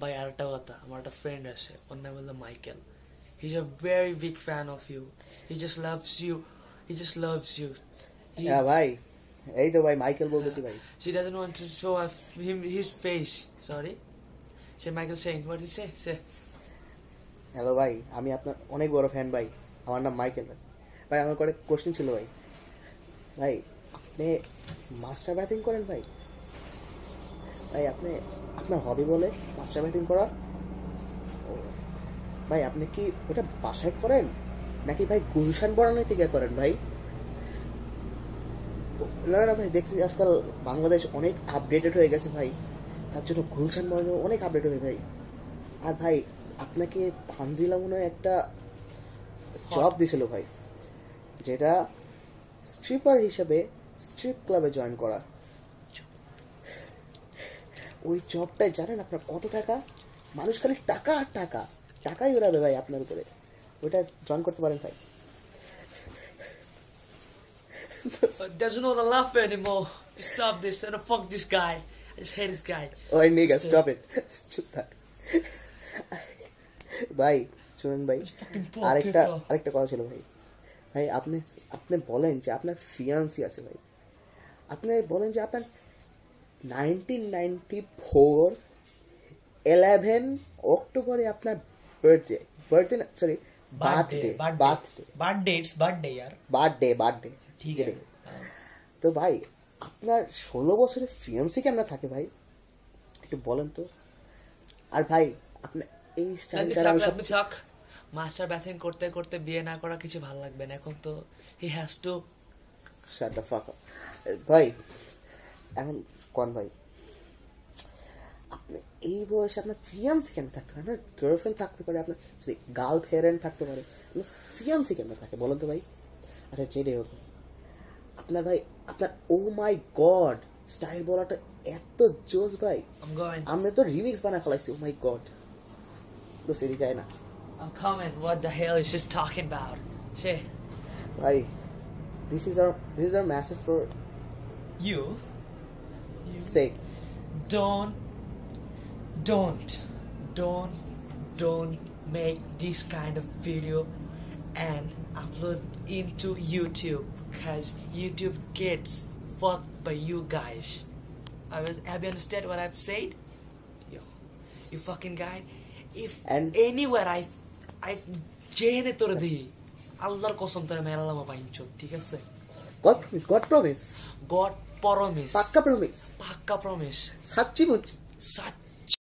ভাই আরেকটা কথা, আমার একটা ফ্রেন্ড আছে, ওর নাম হলো Michael. He's a very big fan of you. He just loves you. He just loves you. হ্যাঁ ভাই, এই তো ভাই মাইকেল বলতেছি ভাই। She doesn't want to show him his face. Sorry. Say Michael saying, what did he say? Say. Hello ভাই, আমি আপনার অনেক বড় ফ্যান ভাই। আমার নাম মাইকেল ভাই। ভাই আমার কয়েকটা কোশ্চেন ছিল ভাই। ভাই আপনি মাস্টার ব্যাথিং করেন ভাই? ভাই আপনি আপনার হবি বলে মাস্টার ব্যাথিং করা? ভাই আপনি কি ওটা বাসায় করেন নাকি ভাই গুলশান বড়ানোর থেকে করেন ভাই? না না ভাই, দেখছি আজকাল বাংলাদেশ অনেক আপডেটেড হয়ে গেছে ভাই, তার জন্য গুলশান বড়ানো অনেক আপডেট হয়ে ভাই। আর ভাই আপনাকে তানজিলা মনে হয় একটা জব দিছিল ভাই, যেটা স্ট্রিপার হিসেবে স্ট্রিপ ক্লাবে জয়েন করা। ওই জবটাই জানেন আপনার কত টাকা? মানুষ খালি টাকা আর টাকা, টাকাই উড়াবে ভাই আপনার উপরে। ওইটা জয়েন করতে পারেন ভাই। Doesn't want to laugh anymore. Stop this and fuck this guy. I just hate this guy. ওই নিগা স্টপ ইট, চুপ থাক ভাই। শুনুন ভাই, আরেকটা কথা ছিল ভাই। ভাই আপনি বলেন যে আপনার ফিয়ান্সি আছে ভাই, আপনি বলেন যে আপনার 1994 11 অক্টোবরে আপনার বার্থডে না সরি বার্থডে ঠিক আছে। তো ভাই আপনার 16 বছরের ফিয়ান্সি কেমন থাকে ভাই, একটু বলেন তো। আর ভাই আপনি এই স্টাইলটা মাস্টার ব্যাথিং করতে করতে বিয়ে না করা কিছু ভালো লাগবে না এখন তো। He has to shut the fuck up ভাই। এখন কোন ভাই আপনি এই বয়সে আপনার ফিয়ান্সি কেন থাকতে পারে? আপনার গার্লফ্রেন্ড থাকতে পারে, আপনার সরি গার্লফ্রেন্ড থাকতে পারে, আপনার ফিয়ান্সি কেন থাকে বলুন তো ভাই? আচ্ছা যেটাই হোক, আপনার ভাই আপনার ও মাই গড স্টাইল বলাটা এত জোস ভাই। আমরা তো রিমিক্স বানা ফেলাইছি ও মাই গড। তো সেদি যায় না। I'm coming. What the hell is she talking about? Say. Bhai, this is our message for you. Say. Don't make this kind of video and upload into YouTube, cause YouTube gets fucked by you guys. Have you understand what I've said? Yo, you fucking guy. If anywhere I জেনে তোরে দিই, আল্লাহর কসম তোরে মেলালাম পাইছো, ঠিক আছে? God promise পাক্কা প্রমিস সাচ্চি মুচ্চি